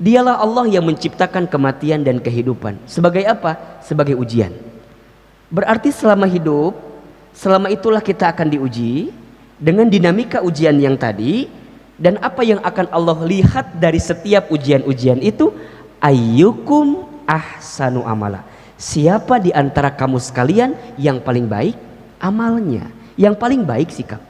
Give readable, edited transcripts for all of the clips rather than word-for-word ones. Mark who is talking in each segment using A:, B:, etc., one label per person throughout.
A: Dialah Allah yang menciptakan kematian dan kehidupan. Sebagai apa? Sebagai ujian. Berarti selama hidup, selama itulah kita akan diuji dengan dinamika ujian yang tadi. Dan apa yang akan Allah lihat dari setiap ujian-ujian itu? Ayyukum ahsanu amala. Siapa di antara kamu sekalian yang paling baik amalnya, yang paling baik sikap.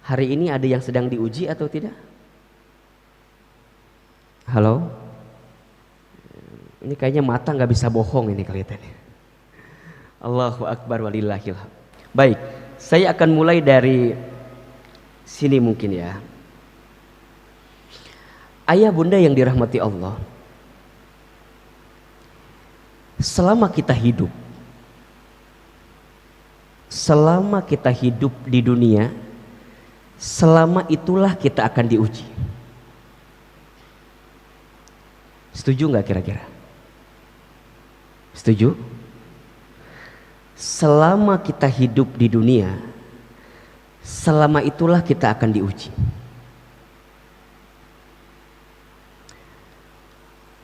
A: Hari ini ada yang sedang diuji atau tidak? Halo? Ini kayaknya mata nggak bisa bohong ini kelihatannya. Allahu Akbar walillahil hamd. Baik, saya akan mulai dari sini mungkin ya. Ayah bunda yang dirahmati Allah, selama kita hidup di dunia, selama itulah kita akan diuji. Setuju nggak kira-kira? Setuju? Selama kita hidup di dunia, selama itulah kita akan diuji.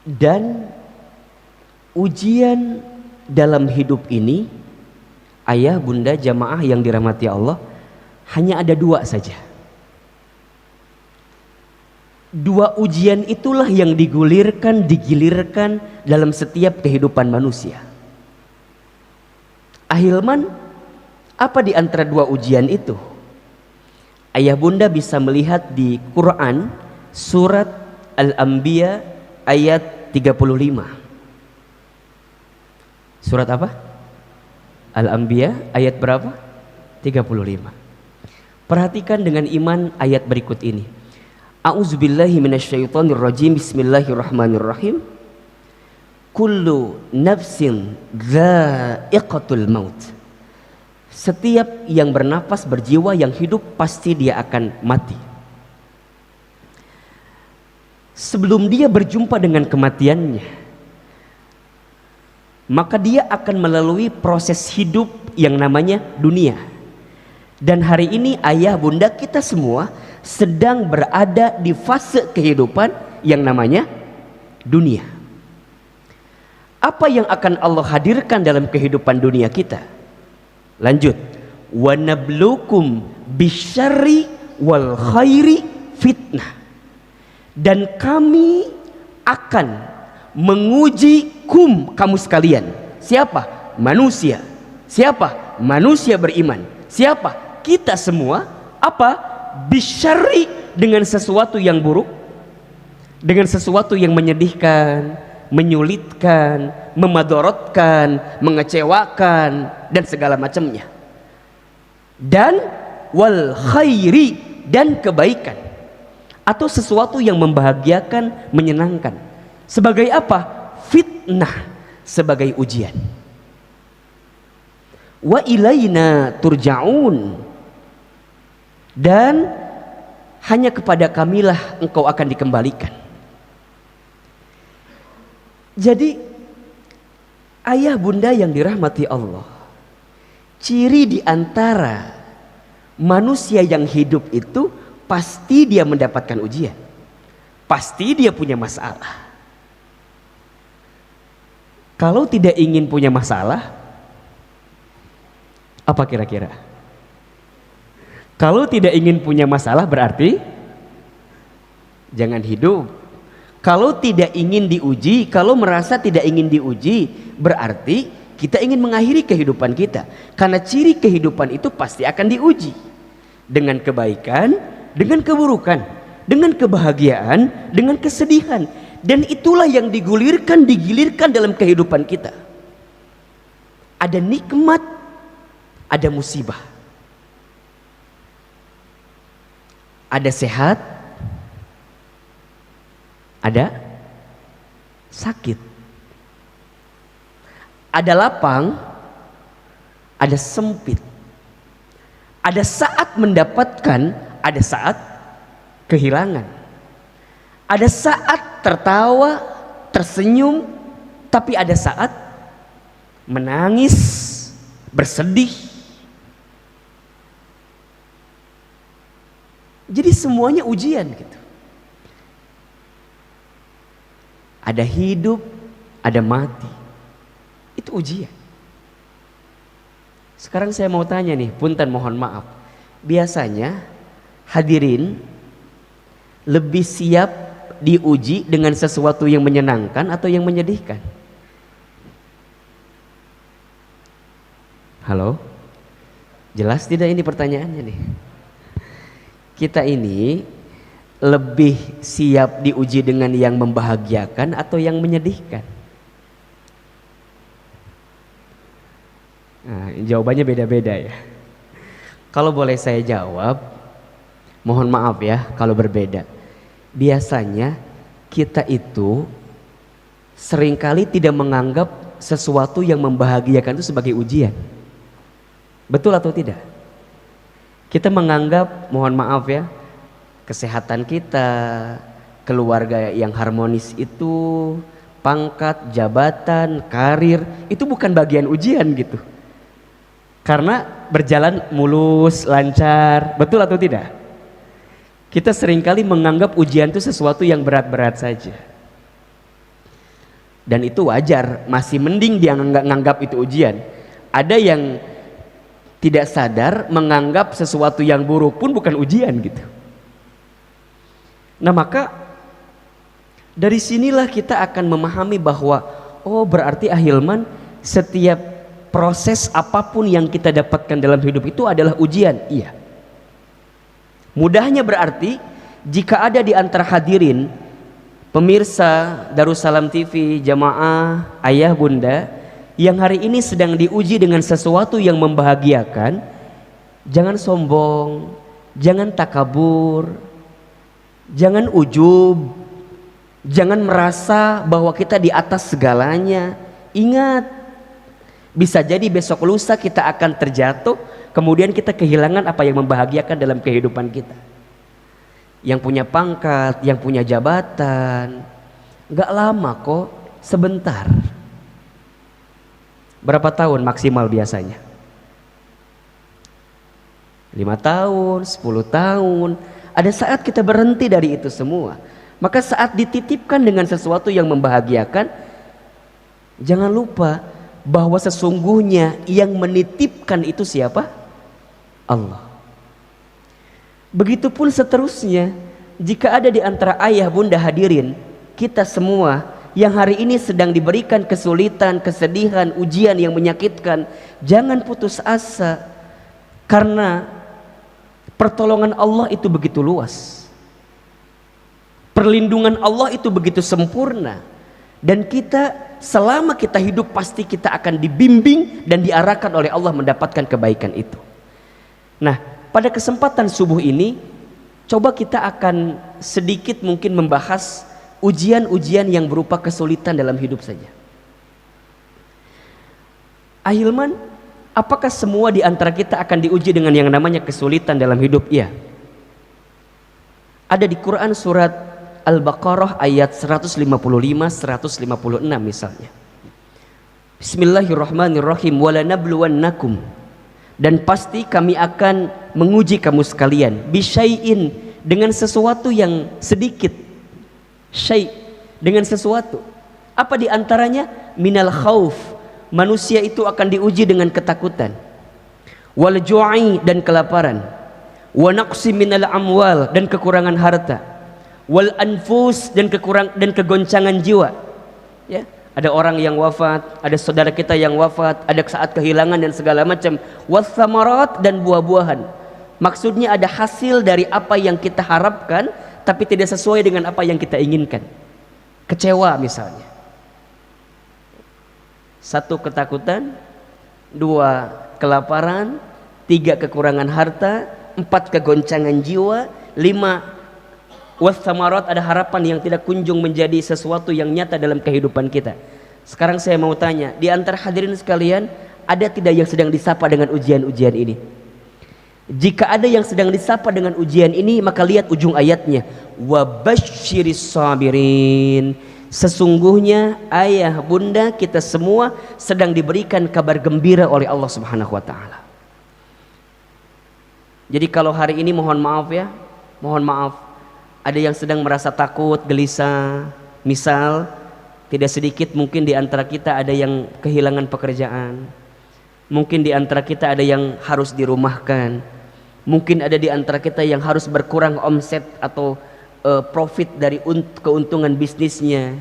A: Dan ujian dalam hidup ini, ayah bunda jamaah yang dirahmati Allah, hanya ada dua saja. Dua ujian itulah yang digulirkan, digilirkan dalam setiap kehidupan manusia. Ahilman, apa di antara dua ujian itu? Ayah bunda bisa melihat di Quran surat Al-Anbiya ayat 35. Surat apa? Al-Anbiya ayat berapa? 35. Perhatikan dengan iman ayat berikut ini. A'udzubillahi minasyaitonirrajim. Bismillahirrahmanirrahim. Kullu nafsin dha'iqatul maut. Setiap yang bernapas, berjiwa, yang hidup pasti dia akan mati. Sebelum dia berjumpa dengan kematiannya, maka dia akan melalui proses hidup yang namanya dunia. Dan hari ini ayah bunda kita semua sedang berada di fase kehidupan yang namanya dunia. Apa yang akan Allah hadirkan dalam kehidupan dunia kita? Lanjut. Wa nablukum bisyarri wal khairi fitnah. Dan kami akan menguji kamu sekalian. Siapa? Manusia. Siapa? Manusia beriman. Siapa? Kita semua. Apa? Bisyarri, dengan sesuatu yang buruk, dengan sesuatu yang menyedihkan, menyulitkan, memadorotkan, mengecewakan, dan segala macamnya. Dan wal khairi, dan kebaikan, atau sesuatu yang membahagiakan, menyenangkan. Sebagai apa? Fitnah, sebagai ujian. Wa ilaina turja'un. Dan hanya kepada kamilah engkau akan dikembalikan. Jadi ayah bunda yang dirahmati Allah, ciri di antara manusia yang hidup itu pasti dia mendapatkan ujian, pasti dia punya masalah. Kalau tidak ingin punya masalah, apa kira-kira? Kalau tidak ingin punya masalah berarti jangan hidup. Kalau tidak ingin diuji, kalau merasa tidak ingin diuji, berarti kita ingin mengakhiri kehidupan kita. Karena ciri kehidupan itu pasti akan diuji. Dengan kebaikan, dengan keburukan, dengan kebahagiaan, dengan kesedihan. Dan itulah yang digulirkan, digilirkan dalam kehidupan kita. Ada nikmat, ada musibah. Ada sehat, ada sakit, ada lapang, ada sempit, ada saat mendapatkan, ada saat kehilangan, ada saat tertawa, tersenyum, tapi ada saat menangis, bersedih. Jadi semuanya ujian gitu. Ada hidup, ada mati. Itu ujian. Sekarang saya mau tanya nih, punten mohon maaf. Biasanya hadirin lebih siap diuji dengan sesuatu yang menyenangkan atau yang menyedihkan? Halo? Jelas tidak ini pertanyaannya nih? Kita ini lebih siap diuji dengan yang membahagiakan atau yang menyedihkan? Nah, jawabannya beda-beda ya. Kalau boleh saya jawab, mohon maaf ya kalau berbeda. Biasanya kita itu seringkali tidak menganggap sesuatu yang membahagiakan itu sebagai ujian. Betul atau tidak? Kita menganggap, mohon maaf ya, kesehatan kita, keluarga yang harmonis itu, pangkat, jabatan, karir, itu bukan bagian ujian gitu. Karena berjalan mulus, lancar, betul atau tidak? Kita seringkali menganggap ujian itu sesuatu yang berat-berat saja. Dan itu wajar, masih mending dia nganggap itu ujian. Ada yang tidak sadar menganggap sesuatu yang buruk pun bukan ujian gitu. Nah maka dari sinilah kita akan memahami bahwa oh berarti ahilman setiap proses apapun yang kita dapatkan dalam hidup itu adalah ujian. Iya. Mudahnya berarti jika ada di antara hadirin pemirsa Darussalam TV, jamaah, ayah bunda yang hari ini sedang diuji dengan sesuatu yang membahagiakan, jangan sombong, jangan takabur, jangan ujub, jangan merasa bahwa kita di atas segalanya. Ingat, bisa jadi besok lusa kita akan terjatuh, kemudian kita kehilangan apa yang membahagiakan dalam kehidupan kita. Yang punya pangkat, yang punya jabatan, gak lama kok, sebentar. Berapa tahun maksimal biasanya? 5 tahun, 10 tahun. Ada saat kita berhenti dari itu semua. Maka saat dititipkan dengan sesuatu yang membahagiakan, jangan lupa bahwa sesungguhnya yang menitipkan itu siapa? Allah. Begitupun seterusnya, jika ada di antara ayah bunda hadirin, kita semua yang hari ini sedang diberikan kesulitan, kesedihan, ujian yang menyakitkan, jangan putus asa, karena pertolongan Allah itu begitu luas, perlindungan Allah itu begitu sempurna, dan kita selama kita hidup pasti kita akan dibimbing dan diarahkan oleh Allah mendapatkan kebaikan itu. Nah, pada kesempatan subuh ini coba kita akan sedikit mungkin membahas ujian-ujian yang berupa kesulitan dalam hidup saja. Ahilman, apakah semua di antara kita akan diuji dengan yang namanya kesulitan dalam hidup? Iya. Ada di Quran surat Al-Baqarah ayat 155, 156 misalnya. Bismillahirrahmanirrahim. Walanabluwannakum, dan pasti kami akan menguji kamu sekalian, bisyai'in, dengan sesuatu yang sedikit. Syai' dengan sesuatu. Apa di antaranya? Minal khauf, manusia itu akan diuji dengan ketakutan. Wal ju'i, dan kelaparan. Wa naqsi minal amwal, dan kekurangan harta. Wal anfus, dan kegoncangan jiwa. Ya, ada orang yang wafat, ada saudara kita yang wafat, ada saat kehilangan dan segala macam. Was samarat, dan buah-buahan. Maksudnya ada hasil dari apa yang kita harapkan tapi tidak sesuai dengan apa yang kita inginkan. Kecewa misalnya. 1 ketakutan, 2 kelaparan, 3 kekurangan harta, 4 kegoncangan jiwa, 5 wassamarat, ada harapan yang tidak kunjung menjadi sesuatu yang nyata dalam kehidupan kita. Sekarang saya mau tanya, di antara hadirin sekalian, ada tidak yang sedang disapa dengan ujian-ujian ini? Jika ada yang sedang disapa dengan ujian ini, maka lihat ujung ayatnya, wa basyiris sabirin. Sesungguhnya ayah bunda kita semua sedang diberikan kabar gembira oleh Allah Subhanahu wa taala. Jadi kalau hari ini mohon maaf ya, Mohon maaf, ada yang sedang merasa takut, gelisah. Misal, tidak sedikit mungkin di antara kita ada yang kehilangan pekerjaan. Mungkin di antara kita ada yang harus dirumahkan. Mungkin ada di antara kita yang harus berkurang omset atau profit dari keuntungan bisnisnya.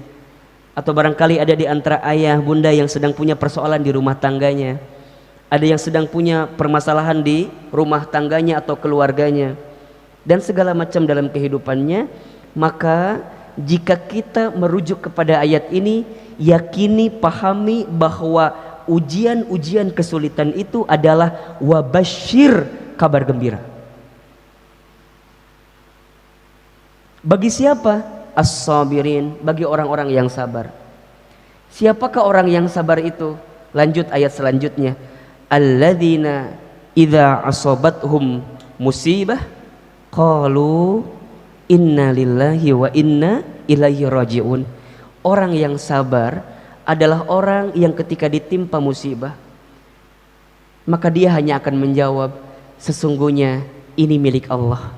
A: Atau barangkali ada di antara ayah bunda yang sedang punya persoalan di rumah tangganya. Ada yang sedang punya permasalahan di rumah tangganya atau keluarganya, dan segala macam dalam kehidupannya. Maka jika kita merujuk kepada ayat ini, yakini, pahami bahwa ujian-ujian kesulitan itu adalah wabasyir, kabar gembira. Bagi siapa? As-sabirin, bagi orang-orang yang sabar. Siapakah orang yang sabar itu? Lanjut ayat selanjutnya. Alladzina idza asabathum musibah qalu inna lillahi wa inna ilaihi rajiun. Orang yang sabar adalah orang yang ketika ditimpa musibah, maka dia hanya akan menjawab, sesungguhnya ini milik Allah,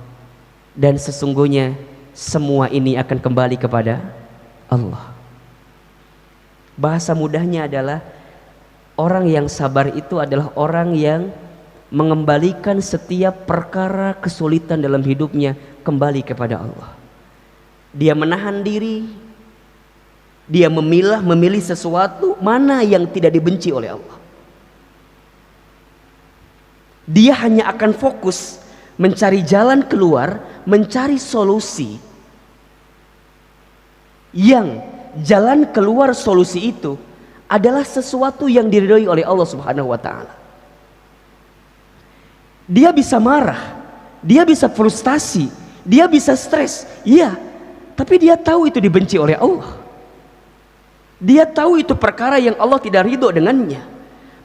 A: dan sesungguhnya semua ini akan kembali kepada Allah. Bahasa mudahnya adalah orang yang sabar itu adalah orang yang mengembalikan setiap perkara kesulitan dalam hidupnya kembali kepada Allah. Dia menahan diri, dia memilih sesuatu mana yang tidak dibenci oleh Allah. Dia hanya akan fokus mencari jalan keluar, mencari solusi yang jalan keluar solusi itu adalah sesuatu yang diridhoi oleh Allah Subhanahu wa taala. Dia bisa marah, dia bisa frustasi, dia bisa stres, iya, tapi dia tahu itu dibenci oleh Allah. Dia tahu itu perkara yang Allah tidak ridho dengannya.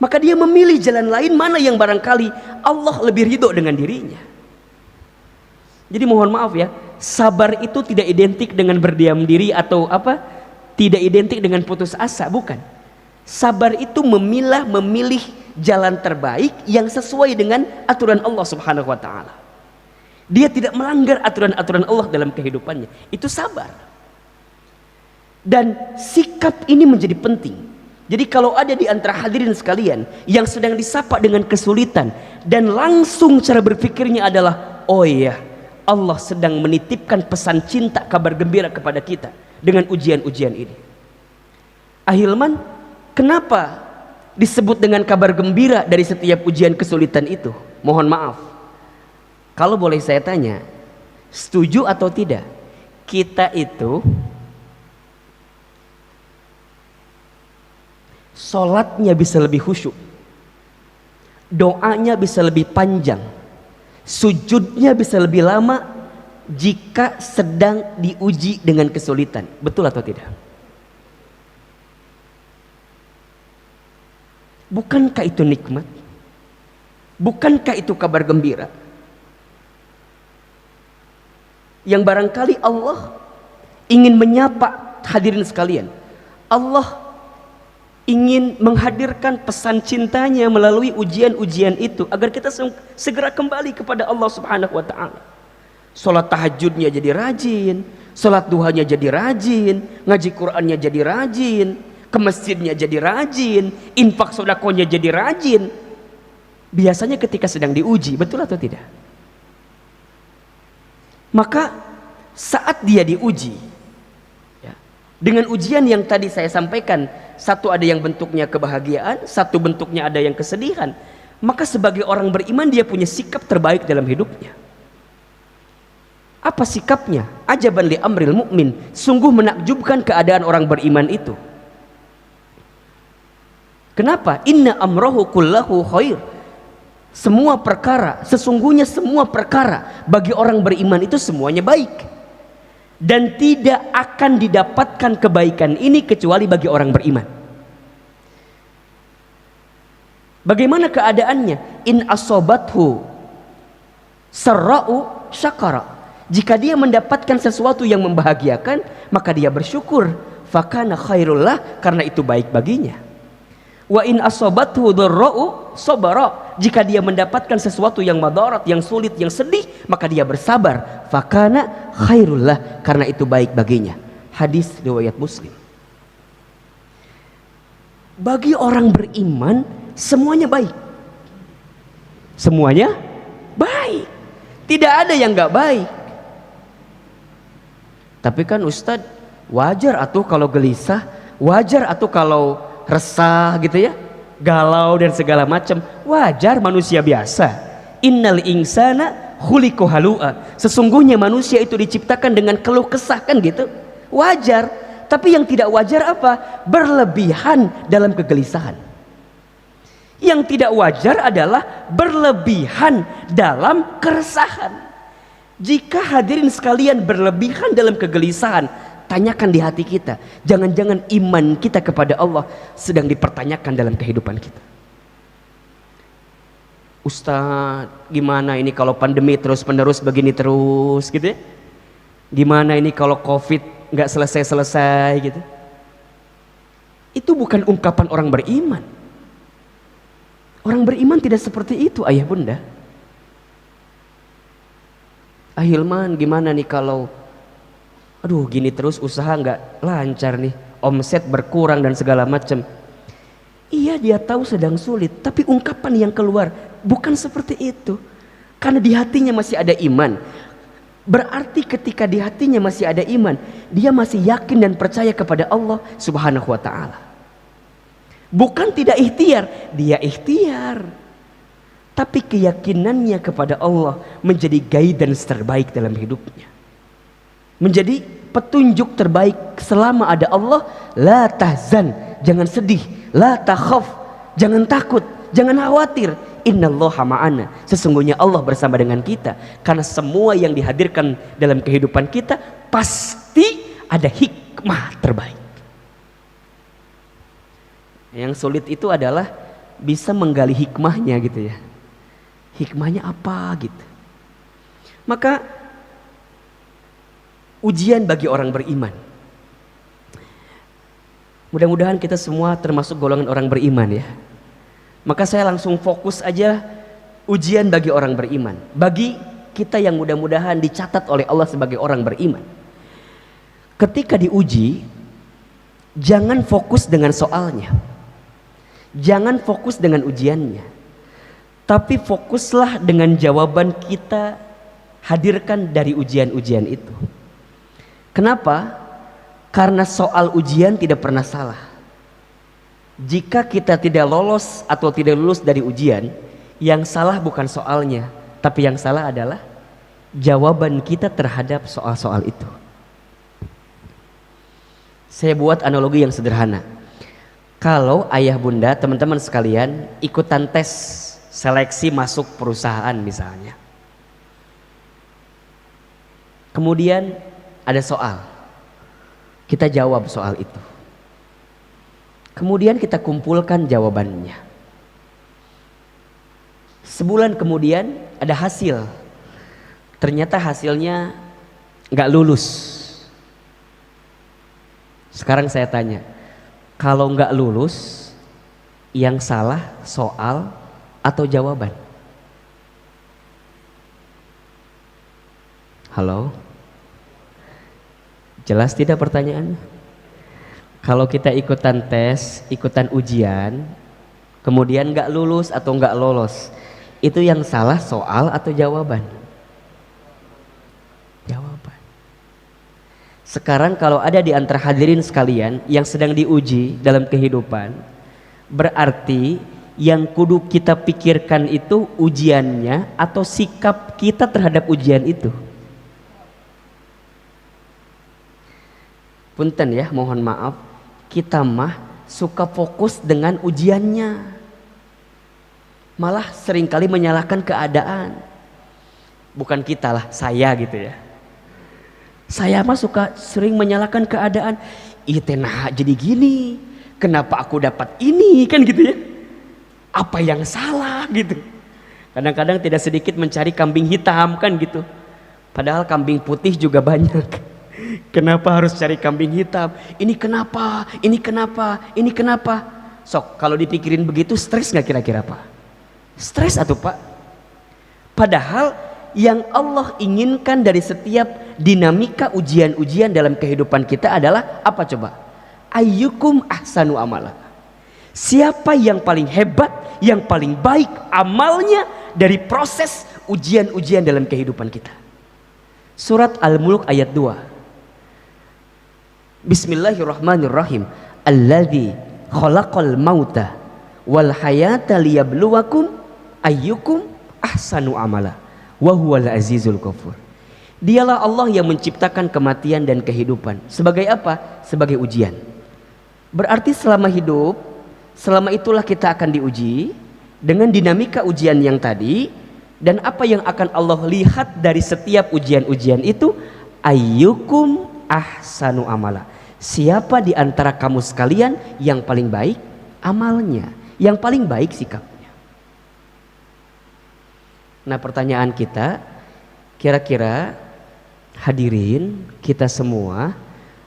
A: Maka dia memilih jalan lain mana yang barangkali Allah lebih ridho dengan dirinya. Jadi mohon maaf ya, sabar itu tidak identik dengan berdiam diri atau apa, tidak identik dengan putus asa, bukan. Sabar itu memilih jalan terbaik yang sesuai dengan aturan Allah Subhanahu wa taala. Dia tidak melanggar aturan-aturan Allah dalam kehidupannya. Itu sabar. Dan sikap ini menjadi penting. Jadi kalau ada di antara hadirin sekalian yang sedang disapa dengan kesulitan dan langsung cara berpikirnya adalah, oh iya, Allah sedang menitipkan pesan cinta, kabar gembira kepada kita dengan ujian-ujian ini. Ahilman, kenapa disebut dengan kabar gembira dari setiap ujian kesulitan itu? Mohon maaf, kalau boleh saya tanya, setuju atau tidak? Kita itu sholatnya bisa lebih khusyuk, doanya bisa lebih panjang, sujudnya bisa lebih lama jika sedang diuji dengan kesulitan. Betul atau tidak? Bukankah itu nikmat? Bukankah itu kabar gembira yang barangkali Allah ingin menyapa hadirin sekalian? Allah ingin menghadirkan pesan cintanya melalui ujian-ujian itu agar kita segera kembali kepada Allah Subhanahu wa taala. Salat tahajudnya jadi rajin, salat duhanya jadi rajin, ngaji Qur'annya jadi rajin, ke masjidnya jadi rajin, infak sedekahnya jadi rajin. Biasanya ketika sedang diuji, betul atau tidak? Maka saat dia diuji, ya, dengan ujian yang tadi saya sampaikan, satu ada yang bentuknya kebahagiaan, satu bentuknya ada yang kesedihan, maka sebagai orang beriman dia punya sikap terbaik dalam hidupnya. Apa sikapnya? Ajaban li amril mu'min, sungguh menakjubkan keadaan orang beriman itu. Kenapa? Inna amrohu kullahu khair. Semua perkara, sesungguhnya semua perkara bagi orang beriman itu semuanya baik. Dan tidak akan didapatkan kebaikan ini kecuali bagi orang beriman. Bagaimana keadaannya? In asobathu sarra'u syakara. Jika dia mendapatkan sesuatu yang membahagiakan, maka dia bersyukur. Fakana khairullah, karena itu baik baginya. Wa in asobathu dharra'u sabara. jika dia mendapatkan sesuatu yang madarat, yang sulit, yang sedih, maka dia bersabar. Fakana khairullah, karena itu baik baginya. Hadis riwayat Muslim. Bagi orang beriman semuanya baik. Semuanya baik. Tidak ada yang gak baik. Tapi kan Ustadz, wajar atuh kalau gelisah, wajar atuh kalau resah gitu ya, galau dan segala macam, wajar, manusia biasa. Innal insana khuliqa halu'a, sesungguhnya manusia itu diciptakan dengan keluh kesah, kan gitu, wajar. Tapi yang tidak wajar apa? Berlebihan dalam kegelisahan. Yang tidak wajar adalah berlebihan dalam keresahan. Jika hadirin sekalian berlebihan dalam kegelisahan, tanyakan di hati kita, jangan-jangan iman kita kepada Allah sedang dipertanyakan dalam kehidupan kita. Ustaz, gimana ini kalau pandemi terus-menerus begini terus gitu ya? Gimana ini kalau Covid nggak selesai-selesai gitu? Itu bukan ungkapan orang beriman. Orang beriman tidak seperti itu, ayah bunda. Ahilman, gimana nih kalau aduh gini terus usaha nggak lancar nih, omset berkurang dan segala macam. Iya, dia tahu sedang sulit, tapi ungkapan yang keluar bukan seperti itu. Karena di hatinya masih ada iman. Berarti ketika di hatinya masih ada iman, dia masih yakin dan percaya kepada Allah Subhanahu wa ta'ala. Bukan tidak ikhtiar, dia ikhtiar. Tapi keyakinannya kepada Allah menjadi guidance terbaik dalam hidupnya. Menjadi petunjuk terbaik selama ada Allah. La tahzan, jangan sedih. La takhaf, jangan takut, jangan khawatir. Innallaha ma'ana, sesungguhnya Allah bersama dengan kita. Karena semua yang dihadirkan dalam kehidupan kita pasti ada hikmah terbaik. Yang sulit itu adalah bisa menggali hikmahnya gitu ya. Hikmahnya apa gitu. Maka ujian bagi orang beriman. Mudah-mudahan kita semua termasuk golongan orang beriman ya. Maka saya langsung fokus aja ujian bagi orang beriman. Bagi kita yang mudah-mudahan dicatat oleh Allah sebagai orang beriman. Ketika diuji, jangan fokus dengan soalnya. Jangan fokus dengan ujiannya. Tapi fokuslah dengan jawaban kita hadirkan dari ujian-ujian itu. Kenapa? Karena soal ujian tidak pernah salah. Jika kita tidak lolos atau tidak lulus dari ujian, yang salah bukan soalnya, tapi yang salah adalah jawaban kita terhadap soal-soal itu. Saya buat analogi yang sederhana. Kalau ayah bunda, teman-teman sekalian ikutan tes seleksi masuk perusahaan misalnya. Kemudian ada soal. Kita jawab soal itu. Kemudian kita kumpulkan jawabannya. Sebulan kemudian ada hasil. Ternyata hasilnya nggak lulus. Sekarang saya tanya, kalau nggak lulus, yang salah soal atau jawaban? Halo? Jelas tidak pertanyaannya? Kalau kita ikutan tes, ikutan ujian, kemudian nggak lulus atau nggak lolos, itu yang salah soal atau jawaban? Jawaban. Sekarang kalau ada di antara hadirin sekalian yang sedang diuji dalam kehidupan, berarti yang kudu kita pikirkan itu ujiannya atau sikap kita terhadap ujian itu. Punten ya, mohon maaf, kita mah suka fokus dengan ujiannya, malah seringkali menyalahkan keadaan. Bukan kita lah, saya gitu ya. Saya mah suka sering menyalahkan keadaan. Ih tenah jadi gini, kenapa aku dapat ini, kan gitu ya. Apa yang salah gitu. Kadang-kadang tidak sedikit mencari kambing hitam kan gitu. Padahal kambing putih juga banyak. Kenapa harus cari kambing hitam? Ini kenapa? Ini kenapa? Ini kenapa? Sok kalau dipikirin begitu stres gak kira-kira Pak? Stres atuh Pak. Padahal yang Allah inginkan dari setiap dinamika ujian-ujian dalam kehidupan kita adalah apa coba? Ayyukum ahsanu amala. Siapa yang paling hebat, yang paling baik amalnya dari proses ujian-ujian dalam kehidupan kita. Surat Al-Mulk ayat 2. Bismillahirrahmanirrahim. Alladzi khalaqal mauta wal hayata liyabluwakum ayyukum ahsanu amala wa huwal azizul ghafur. Dialah Allah yang menciptakan kematian dan kehidupan. Sebagai apa? Sebagai ujian. Berarti selama hidup, selama itulah kita akan diuji dengan dinamika ujian yang tadi. Dan apa yang akan Allah lihat dari setiap ujian-ujian itu? Ayyukum ahsanu amala. Siapa di antara kamu sekalian yang paling baik amalnya, yang paling baik sikapnya. Nah, pertanyaan kita, kira-kira hadirin kita semua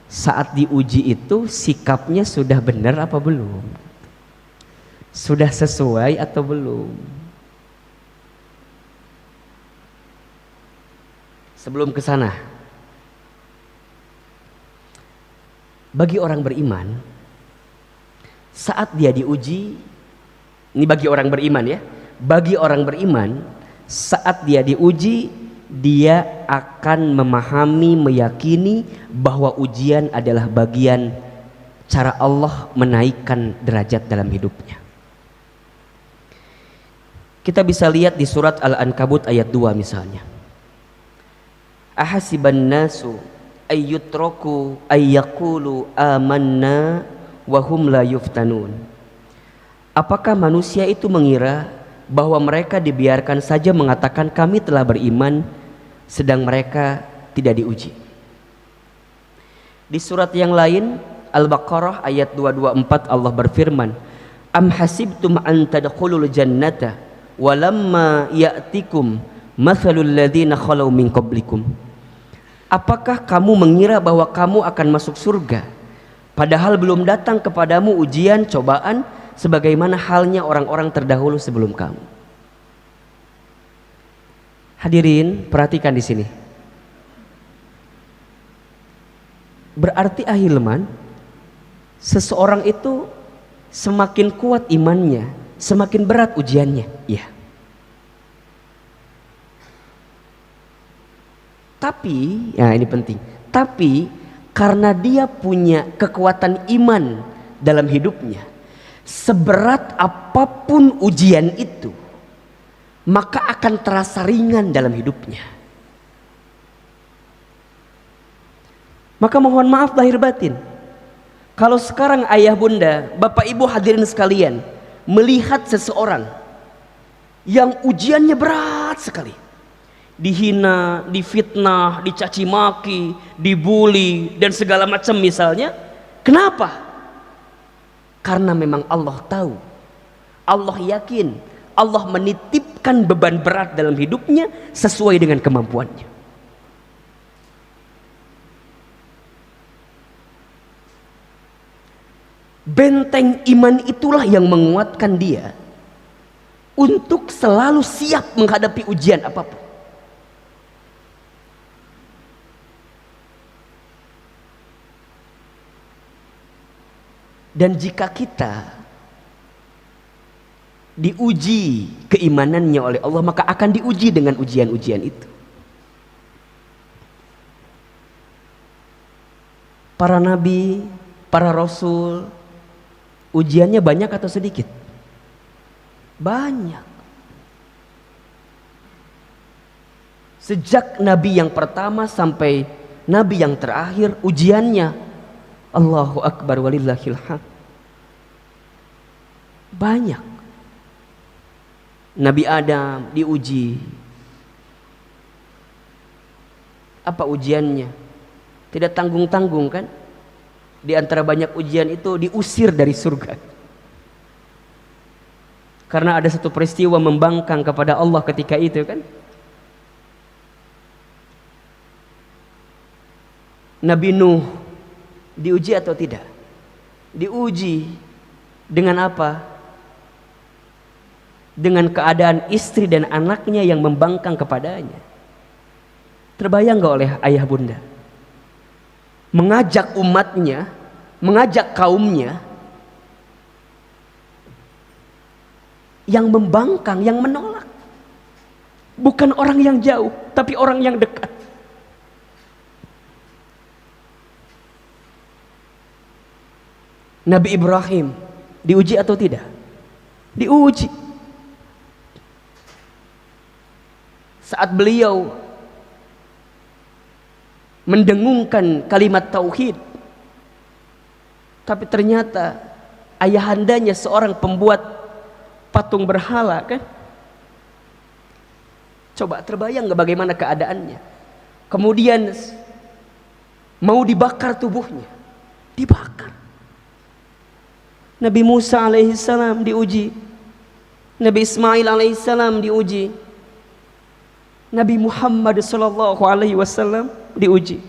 A: saat diuji itu sikapnya sudah benar apa belum? Sudah sesuai atau belum? Sebelum ke sana, bagi orang beriman, saat dia diuji, ini bagi orang beriman ya, bagi orang beriman, saat dia diuji, dia akan memahami, meyakini bahwa ujian adalah bagian cara Allah menaikkan derajat dalam hidupnya. Kita bisa lihat di surat Al-Ankabut ayat 2 misalnya. Ahasiban nasu ayyutraku ayyaqulu amanna wa hum la yuftanun. Apakah manusia itu mengira bahwa mereka dibiarkan saja mengatakan kami telah beriman sedang mereka tidak diuji? Di surat yang lain Al-Baqarah ayat 224 Allah berfirman, am hasibtum an tadkhulul jannata walamma ya'tikum mathalul ladzina khalau min qablikum. Apakah kamu mengira bahwa kamu akan masuk surga padahal belum datang kepadamu ujian, cobaan sebagaimana halnya orang-orang terdahulu sebelum kamu? Hadirin, perhatikan di sini. Berarti ahilman, seseorang itu semakin kuat imannya, semakin berat ujiannya. Ya. Tapi, ya ini penting. Tapi karena dia punya kekuatan iman dalam hidupnya, seberat apapun ujian itu, maka akan terasa ringan dalam hidupnya. Maka mohon maaf lahir batin, kalau sekarang ayah bunda, bapak ibu hadirin sekalian, melihat seseorang yang ujiannya berat sekali, dihina, difitnah, dicaci maki, dibully dan segala macam misalnya. Kenapa? Karena memang Allah tahu, Allah yakin, Allah menitipkan beban berat dalam hidupnya sesuai dengan kemampuannya. Benteng iman itulah yang menguatkan dia untuk selalu siap menghadapi ujian apapun. Dan jika kita diuji keimanannya oleh Allah, maka akan diuji dengan ujian-ujian itu. Para nabi, para rasul, ujiannya banyak atau sedikit? Banyak. Sejak nabi yang pertama sampai nabi yang terakhir, ujiannya Allahu Akbar walillahil hamd banyak. Nabi Adam diuji. Apa ujiannya? Tidak tanggung-tanggung kan? Di antara banyak ujian itu diusir dari surga. Karena ada satu peristiwa membangkang kepada Allah ketika itu kan? Nabi Nuh diuji atau tidak? Diuji dengan apa? dengan keadaan istri dan anaknya yang membangkang kepadanya. Terbayang gak oleh ayah bunda mengajak umatnya, mengajak kaumnya yang membangkang, yang menolak, bukan orang yang jauh tapi orang yang dekat. Nabi Ibrahim diuji atau tidak? Diuji. Saat beliau mendengungkan kalimat tauhid, tapi ternyata ayahandanya seorang pembuat patung berhala, kan? Coba terbayang gak bagaimana keadaannya? Kemudian mau dibakar tubuhnya, dibakar. Nabi Musa alaihissalam diuji, Nabi Ismail alaihissalam diuji, Nabi Muhammad sallallahu alaihi wasallam diuji.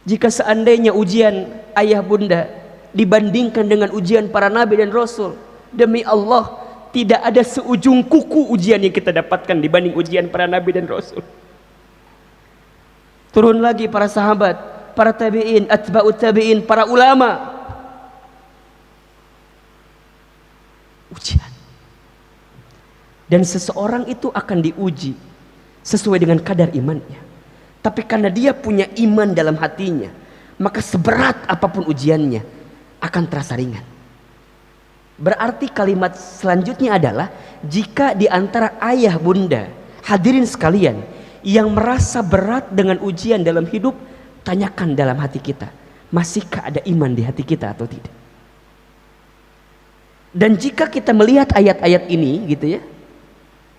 A: Jika seandainya ujian ayah bunda dibandingkan dengan ujian para nabi dan rasul, demi Allah tidak ada seujung kuku ujian yang kita dapatkan dibanding ujian para nabi dan rasul. Turun lagi para sahabat, para tabi'in, atba'ut tabi'in, para ulama. Ujian. Dan seseorang itu akan diuji sesuai dengan kadar imannya. Tapi karena dia punya iman dalam hatinya, maka seberat apapun ujiannya akan terasa ringan. Berarti kalimat selanjutnya adalah, jika di antara ayah bunda hadirin sekalian yang merasa berat dengan ujian dalam hidup, tanyakan dalam hati kita, masihkah ada iman di hati kita atau tidak? Dan jika kita melihat ayat-ayat ini gitu ya,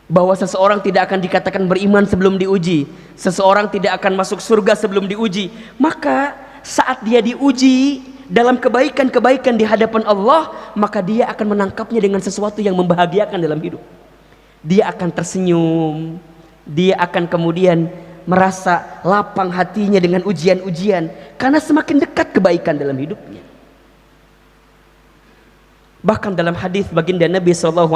A: bahwa seseorang tidak akan dikatakan beriman sebelum diuji, seseorang tidak akan masuk surga sebelum diuji, maka saat dia diuji dalam kebaikan-kebaikan di hadapan Allah, maka dia akan menangkapnya dengan sesuatu yang membahagiakan dalam hidup. Dia akan tersenyum, dia akan kemudian merasa lapang hatinya dengan ujian-ujian, karena semakin dekat kebaikan dalam hidupnya. Bahkan dalam hadis baginda Nabi SAW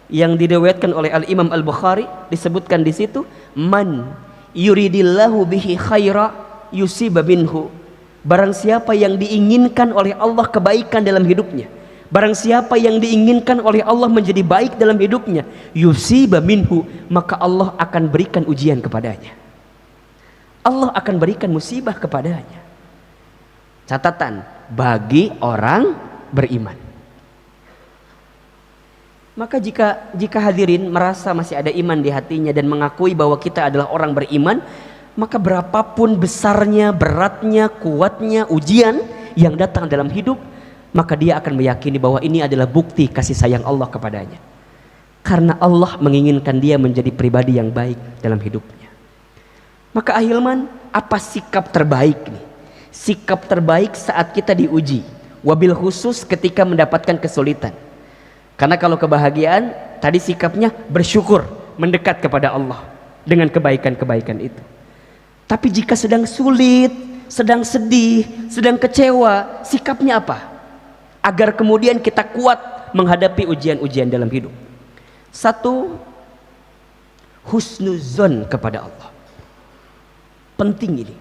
A: yang diriwayatkan oleh Al-Imam Al-Bukhari, disebutkan di situ, man yuridillahu bihi khaira yusiba minhu. Barang siapa yang diinginkan oleh Allah kebaikan dalam hidupnya, barang siapa yang diinginkan oleh Allah menjadi baik dalam hidupnya, yusiba minhu, maka Allah akan berikan ujian kepadanya. Allah akan berikan musibah kepadanya. Catatan, bagi orang beriman. Maka jika hadirin merasa masih ada iman di hatinya dan mengakui bahwa kita adalah orang beriman, maka berapapun besarnya, beratnya, kuatnya ujian yang datang dalam hidup, maka dia akan meyakini bahwa ini adalah bukti kasih sayang Allah kepadanya. Karena Allah menginginkan dia menjadi pribadi yang baik dalam hidupnya. Maka ahilman, apa sikap terbaik nih? Sikap terbaik saat kita diuji, wabil khusus ketika mendapatkan kesulitan. Karena kalau kebahagiaan, tadi sikapnya bersyukur, mendekat kepada Allah dengan kebaikan-kebaikan itu. Tapi jika sedang sulit, sedang sedih, sedang kecewa, sikapnya apa? Agar kemudian kita kuat menghadapi ujian-ujian dalam hidup. Satu, husnuzon kepada Allah. Penting ini.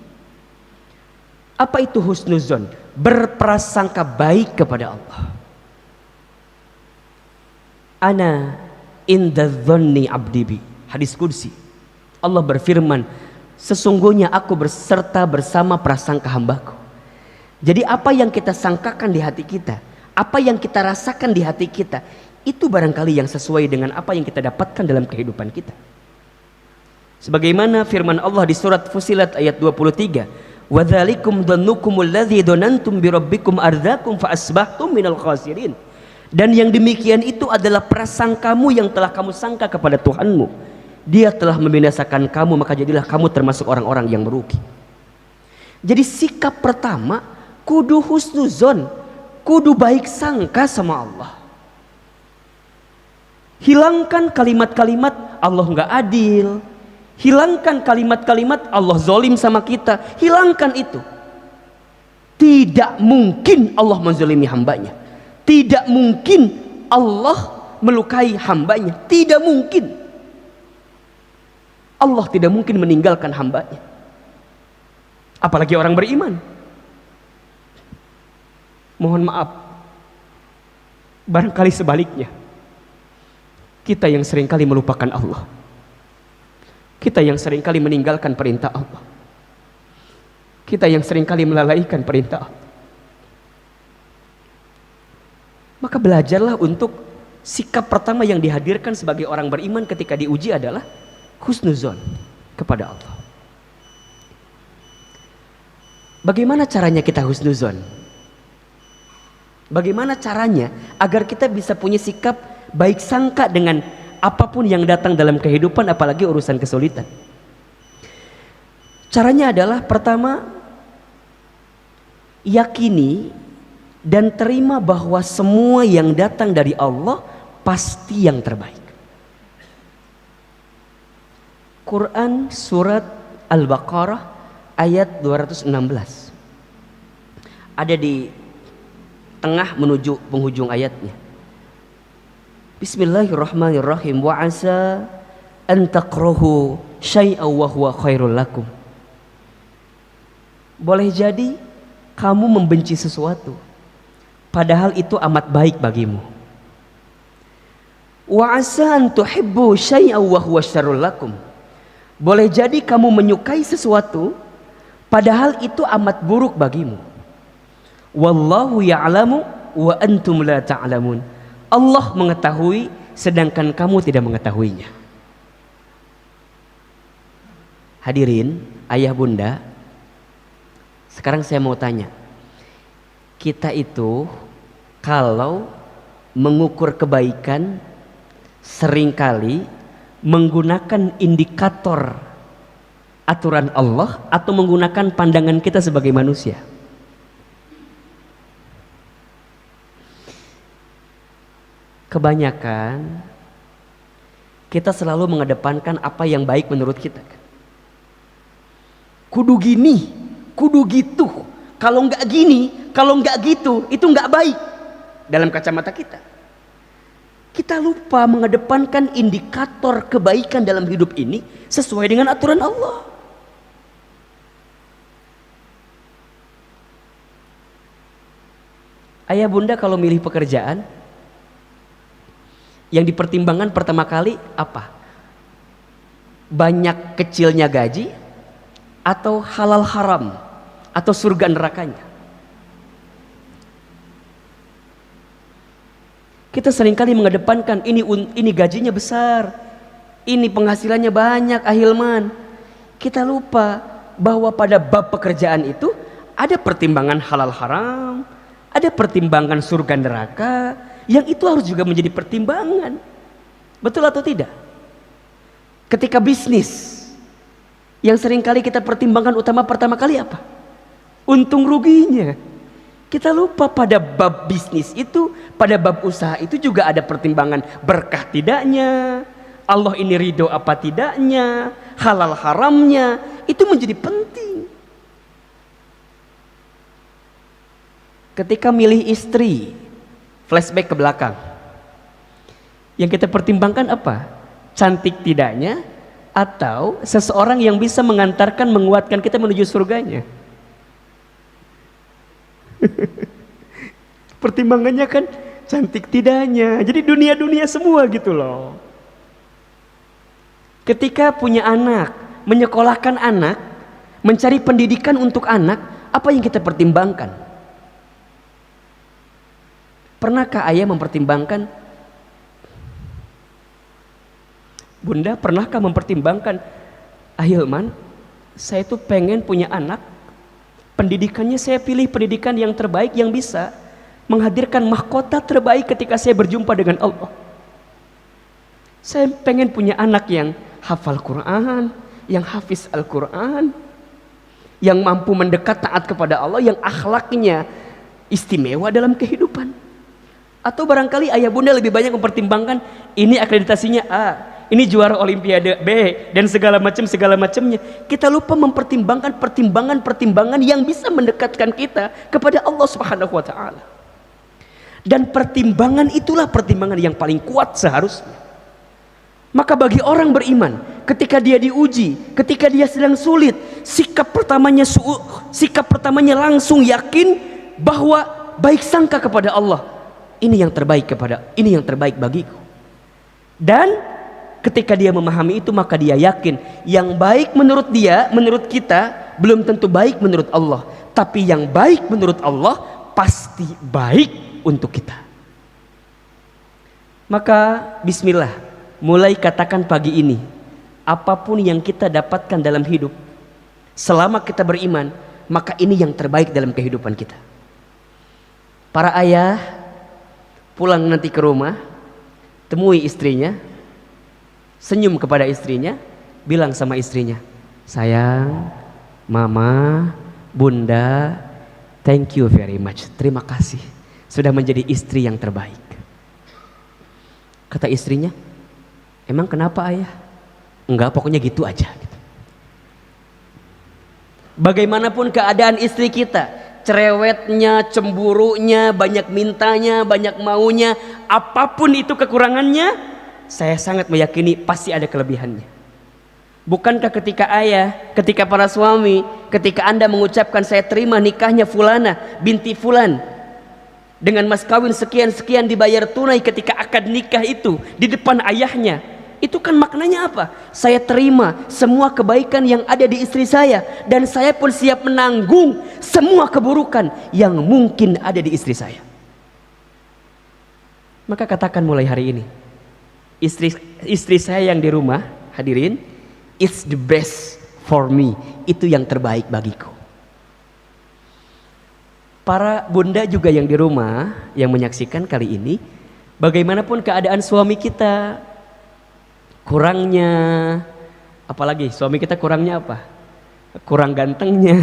A: Apa itu husnuzon? Berprasangka baik kepada Allah. Ana inda dzanni abdi bi. Hadis qudsi. Allah berfirman, sesungguhnya aku berserta bersama prasangka hambaku. Jadi apa yang kita sangkakan di hati kita, apa yang kita rasakan di hati kita, itu barangkali yang sesuai dengan apa yang kita dapatkan dalam kehidupan kita. Sebagaimana firman Allah di surat Fussilat ayat 23, wa dzalikum dhannukumul ladzi dhanantum bi rabbikum ardzakum fa asbahtum minal khasirin. Dan yang demikian itu adalah prasangkamu yang telah kamu sangka kepada Tuhanmu. Dia telah membinasakan kamu, maka jadilah kamu termasuk orang-orang yang merugi. Jadi sikap pertama, kudu husnuzon, kudu baik sangka sama Allah. Hilangkan kalimat-kalimat Allah nggak adil, hilangkan kalimat-kalimat Allah zolim sama kita, hilangkan itu. Tidak mungkin Allah menzalimi hambanya. Tidak mungkin Allah melukai hambanya? Tidak mungkin. Allah tidak mungkin meninggalkan hambanya, apalagi orang beriman. Mohon maaf, barangkali sebaliknya, kita yang seringkali melupakan Allah, kita yang seringkali meninggalkan perintah Allah, kita yang seringkali melalaikan perintah Allah. Maka belajarlah untuk sikap pertama yang dihadirkan sebagai orang beriman ketika diuji adalah husnuzon kepada Allah. Bagaimana caranya kita husnuzon? Bagaimana caranya agar kita bisa punya sikap baik sangka dengan apapun yang datang dalam kehidupan, apalagi urusan kesulitan? Caranya adalah pertama, yakini dan terima bahwa semua yang datang dari Allah pasti yang terbaik. Quran surat Al-Baqarah ayat 216. Ada di tengah menuju penghujung ayatnya. Bismillahirrahmanirrahim. Wa asa an takrahu syai'an wa huwa khairul lakum. Boleh jadi kamu membenci sesuatu padahal itu amat baik bagimu. Wa asa an tuhibbu syai'an wa huwa syarrul lakum. Boleh jadi kamu menyukai sesuatu padahal itu amat buruk bagimu. Wallahu ya'lamu wa antum la ta'lamun. Allah mengetahui sedangkan kamu tidak mengetahuinya. Hadirin, ayah bunda, sekarang saya mau tanya, kita itu kalau mengukur kebaikan seringkali menggunakan indikator aturan Allah atau menggunakan pandangan kita sebagai manusia? Kebanyakan kita selalu mengedepankan apa yang baik menurut kita. Kudu gini, kudu gitu. Kalau nggak gini, kalau nggak gitu, itu nggak baik dalam kacamata kita. Kita lupa mengedepankan indikator kebaikan dalam hidup ini sesuai dengan aturan Allah. Ayah bunda kalau milih pekerjaan, yang dipertimbangkan pertama kali apa? Banyak kecilnya gaji atau halal haram atau surga nerakanya? Kita seringkali mengedepankan ini gajinya besar, ini penghasilannya banyak, ahilman. Kita lupa bahwa pada bab pekerjaan itu ada pertimbangan halal haram, ada pertimbangan surga neraka, yang itu harus juga menjadi pertimbangan. Betul atau tidak? Ketika bisnis, yang seringkali kita pertimbangkan utama pertama kali apa? Untung ruginya. Kita lupa pada bab bisnis itu, pada bab usaha itu juga ada pertimbangan berkah tidaknya, Allah ini ridho apa tidaknya, halal haramnya, itu menjadi penting. Ketika milih istri, flashback ke belakang, yang kita pertimbangkan apa? Cantik tidaknya, atau seseorang yang bisa mengantarkan, menguatkan kita menuju surganya? Pertimbangannya kan cantik tidaknya, jadi dunia-dunia semua gitu loh. Ketika punya anak, menyekolahkan anak, mencari pendidikan untuk anak, apa yang kita pertimbangkan? Pernahkah ayah mempertimbangkan? Bunda, pernahkah mempertimbangkan, Ahilman, saya tuh pengen punya anak, pendidikannya saya pilih pendidikan yang terbaik yang bisa menghadirkan mahkota terbaik ketika saya berjumpa dengan Allah. Saya pengen punya anak yang hafal Quran, yang hafiz Al-Quran, yang mampu mendekat taat kepada Allah, yang akhlaknya istimewa dalam kehidupan. Atau barangkali ayah bunda lebih banyak mempertimbangkan ini akreditasinya A, ini juara olimpiade B, dan segala macamnya. Kita lupa mempertimbangkan pertimbangan yang bisa mendekatkan kita kepada Allah Subhanahu wa taala. Dan pertimbangan itulah pertimbangan yang paling kuat seharusnya. Maka bagi orang beriman, ketika dia diuji, ketika dia sedang sulit, sikap pertamanya langsung yakin bahwa baik sangka kepada Allah. Ini yang terbaik bagiku. Dan ketika dia memahami itu, maka dia yakin yang baik menurut dia, menurut kita belum tentu baik menurut Allah. Tapi yang baik menurut Allah pasti baik untuk kita. Maka bismillah, mulai katakan pagi ini, apapun yang kita dapatkan dalam hidup, selama kita beriman, maka ini yang terbaik dalam kehidupan kita. Para ayah pulang nanti ke rumah, temui istrinya, senyum kepada istrinya, bilang sama istrinya, sayang, mama, bunda, thank you very much, terima kasih sudah menjadi istri yang terbaik. Kata istrinya, emang kenapa ayah? Enggak, pokoknya gitu aja. Bagaimanapun keadaan istri kita, cerewetnya, cemburunya, banyak mintanya, banyak maunya, apapun itu kekurangannya, saya sangat meyakini pasti ada kelebihannya. Bukankah ketika ketika para suami, ketika Anda mengucapkan saya terima nikahnya fulana binti fulan dengan mas kawin sekian-sekian dibayar tunai ketika akad nikah itu di depan ayahnya, itu kan maknanya apa? Saya terima semua kebaikan yang ada di istri saya, dan saya pun siap menanggung semua keburukan yang mungkin ada di istri saya. Maka katakan mulai hari ini, istri saya yang di rumah, hadirin, it's the best for me, itu yang terbaik bagiku. Para bunda juga yang di rumah yang menyaksikan kali ini, bagaimanapun keadaan suami kita, kurangnya, apalagi suami kita kurangnya apa? Kurang gantengnya,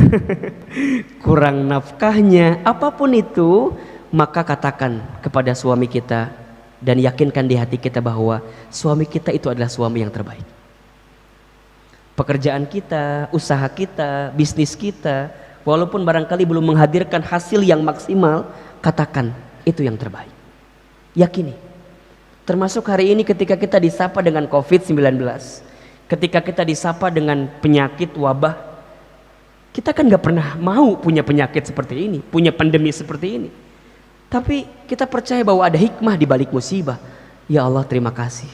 A: kurang nafkahnya, apapun itu, maka katakan kepada suami kita dan yakinkan di hati kita bahwa suami kita itu adalah suami yang terbaik. Pekerjaan kita, usaha kita, bisnis kita, walaupun barangkali belum menghadirkan hasil yang maksimal, katakan itu yang terbaik. Yakini. Termasuk hari ini ketika kita disapa dengan COVID-19, ketika kita disapa dengan penyakit wabah, kita kan gak pernah mau punya penyakit seperti ini, punya pandemi seperti ini. Tapi kita percaya bahwa ada hikmah di balik musibah. Ya Allah, terima kasih.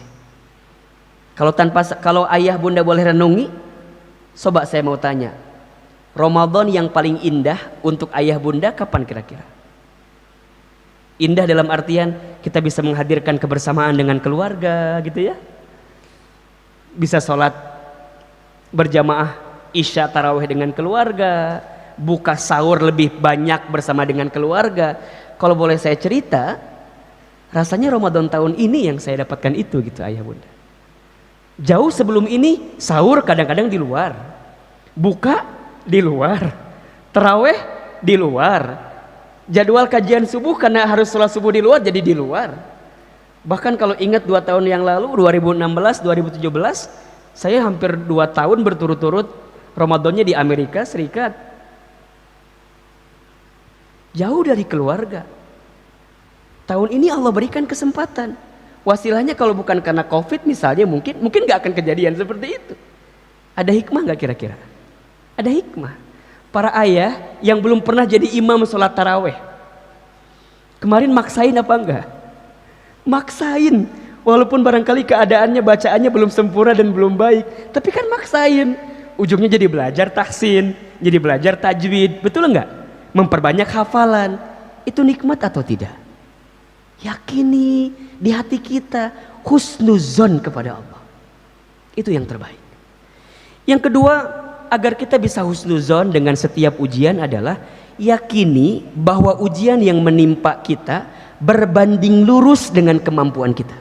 A: Kalau ayah bunda boleh renungi, coba saya mau tanya, Ramadan yang paling indah untuk ayah bunda kapan kira-kira? Indah dalam artian kita bisa menghadirkan kebersamaan dengan keluarga gitu ya. Bisa sholat berjamaah isya tarawih dengan keluarga, buka sahur lebih banyak bersama dengan keluarga. Kalau boleh saya cerita, rasanya Ramadan tahun ini yang saya dapatkan itu gitu ayah bunda. Jauh sebelum ini sahur kadang-kadang di luar, buka di luar, tarawih di luar, jadwal kajian subuh karena harus sholat subuh di luar jadi di luar. Bahkan kalau ingat 2 tahun yang lalu 2016 2017 saya hampir 2 tahun berturut-turut Ramadannya di Amerika Serikat, jauh dari keluarga. Tahun ini Allah berikan kesempatan, wasilahnya kalau bukan karena COVID misalnya mungkin gak akan kejadian seperti itu. Ada hikmah gak kira-kira? Ada hikmah. Para ayah yang belum pernah jadi imam sholat taraweh, kemarin maksain apa enggak? Maksain, walaupun barangkali keadaannya bacaannya belum sempurna dan belum baik, tapi kan maksain. Ujungnya jadi belajar tahsin, jadi belajar tajwid, betul enggak? Memperbanyak hafalan. Itu nikmat atau tidak? Yakini di hati kita husnuzon kepada Allah, itu yang terbaik. Yang kedua, agar kita bisa husnuzon dengan setiap ujian adalah yakini bahwa ujian yang menimpa kita berbanding lurus dengan kemampuan kita.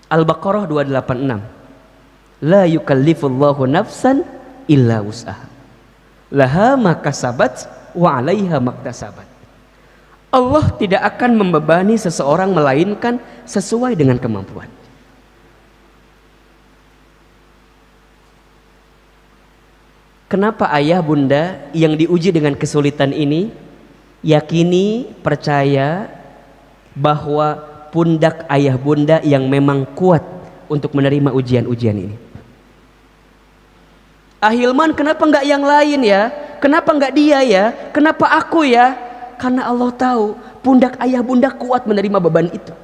A: Al-Baqarah 286, la yukallifullahu nafsan illa wus'aha, laha ma kasabat wa 'alaiha maktasabat. Allah tidak akan membebani seseorang melainkan sesuai dengan kemampuan. Kenapa ayah bunda yang diuji dengan kesulitan ini yakini, percaya bahwa pundak ayah bunda yang memang kuat untuk menerima ujian-ujian ini. Ahilman, kenapa nggak yang lain ya? Kenapa nggak dia ya? Kenapa aku ya? Karena Allah tahu pundak ayah bunda kuat menerima beban itu.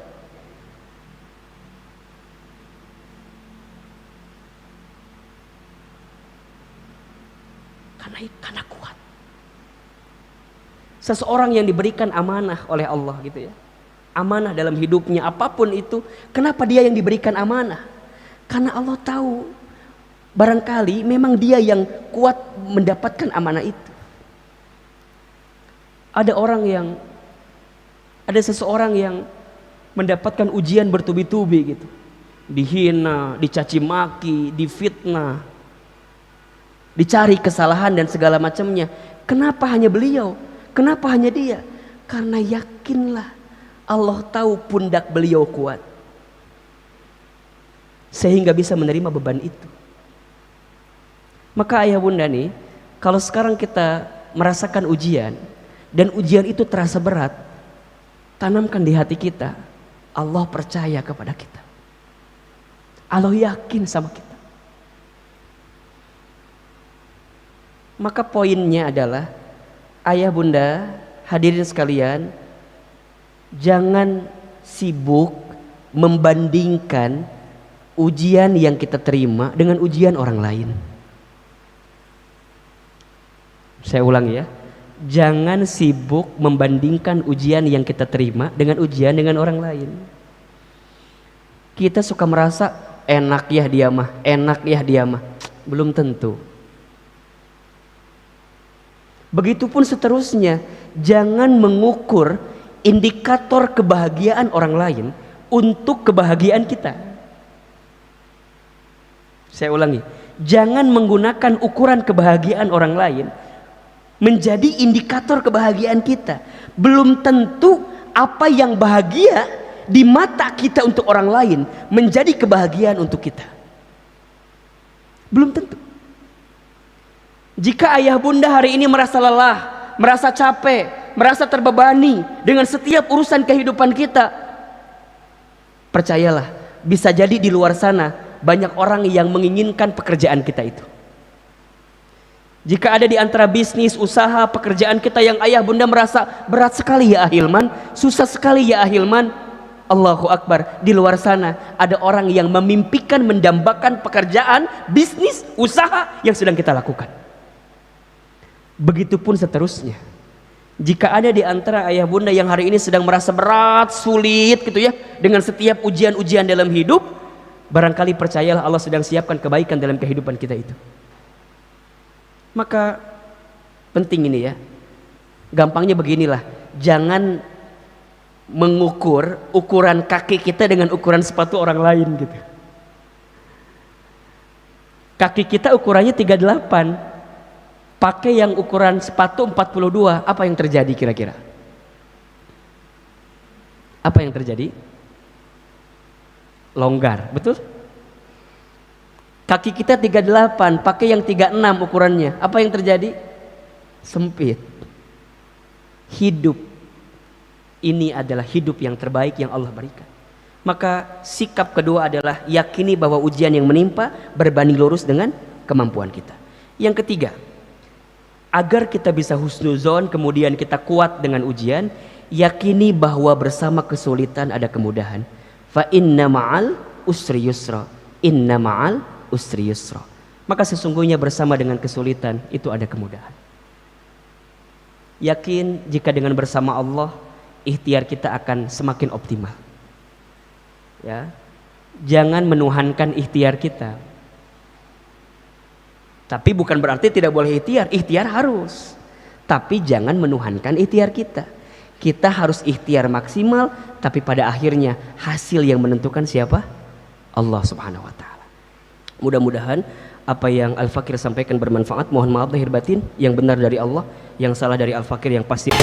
A: Karena kuat. Seseorang yang diberikan amanah oleh Allah gitu ya, amanah dalam hidupnya apapun itu, kenapa dia yang diberikan amanah? Karena Allah tahu barangkali memang dia yang kuat mendapatkan amanah itu. Ada seseorang yang mendapatkan ujian bertubi-tubi gitu, dihina, dicaci maki, difitnah, dicari kesalahan dan segala macamnya. Kenapa hanya beliau? Kenapa hanya dia? Karena yakinlah Allah tahu pundak beliau kuat, sehingga bisa menerima beban itu. Maka ayah bunda nih, kalau sekarang kita merasakan ujian dan ujian itu terasa berat, tanamkan di hati kita, Allah percaya kepada kita, Allah yakin sama kita. Maka poinnya adalah, ayah bunda hadirin sekalian, jangan sibuk membandingkan ujian yang kita terima dengan ujian orang lain. Saya ulangi ya, jangan sibuk membandingkan ujian yang kita terima dengan ujian dengan orang lain. Kita suka merasa enak ya dia mah, enak ya dia mah. Belum tentu. Begitupun seterusnya, jangan mengukur indikator kebahagiaan orang lain untuk kebahagiaan kita. Saya ulangi, jangan menggunakan ukuran kebahagiaan orang lain menjadi indikator kebahagiaan kita. Belum tentu apa yang bahagia di mata kita untuk orang lain menjadi kebahagiaan untuk kita. Belum tentu. Jika ayah bunda hari ini merasa lelah, merasa capek, merasa terbebani dengan setiap urusan kehidupan kita, percayalah, bisa jadi di luar sana banyak orang yang menginginkan pekerjaan kita itu. Jika ada di antara bisnis, usaha, pekerjaan kita yang ayah bunda merasa berat sekali ya Ahilman, susah sekali ya Ahilman, Allahu Akbar, di luar sana ada orang yang memimpikan, mendambakan pekerjaan, bisnis, usaha yang sedang kita lakukan. Begitupun seterusnya. Jika ada di antara ayah bunda yang hari ini sedang merasa berat, sulit gitu ya, dengan setiap ujian-ujian dalam hidup, barangkali percayalah Allah sedang siapkan kebaikan dalam kehidupan kita itu. Maka penting ini ya, gampangnya beginilah, jangan mengukur ukuran kaki kita dengan ukuran sepatu orang lain gitu. Kaki kita ukurannya 38, pakai yang ukuran sepatu 42, apa yang terjadi kira-kira? Apa yang terjadi? Longgar, betul? Kaki kita 38, pakai yang 36 ukurannya, apa yang terjadi? Sempit. Hidup ini adalah hidup yang terbaik yang Allah berikan. Maka sikap kedua adalah yakini bahwa ujian yang menimpa berbanding lurus dengan kemampuan kita. Yang ketiga, agar kita bisa husnuzon, kemudian kita kuat dengan ujian, yakini bahwa bersama kesulitan ada kemudahan. Fa inna ma'al usri yusra, inna ma'al usri yusra. Maka sesungguhnya bersama dengan kesulitan itu ada kemudahan. Yakin jika dengan bersama Allah, ikhtiar kita akan semakin optimal. Ya, jangan menuhankan ikhtiar kita. Tapi bukan berarti tidak boleh ikhtiar, ikhtiar harus. Tapi jangan menuhankan ikhtiar kita. Kita harus ikhtiar maksimal, tapi pada akhirnya hasil yang menentukan siapa? Allah Subhanahu wa taala. Mudah-mudahan apa yang Al-Fakir sampaikan bermanfaat. Mohon maaf lahir batin, yang benar dari Allah, yang salah dari Al-Fakir yang pasti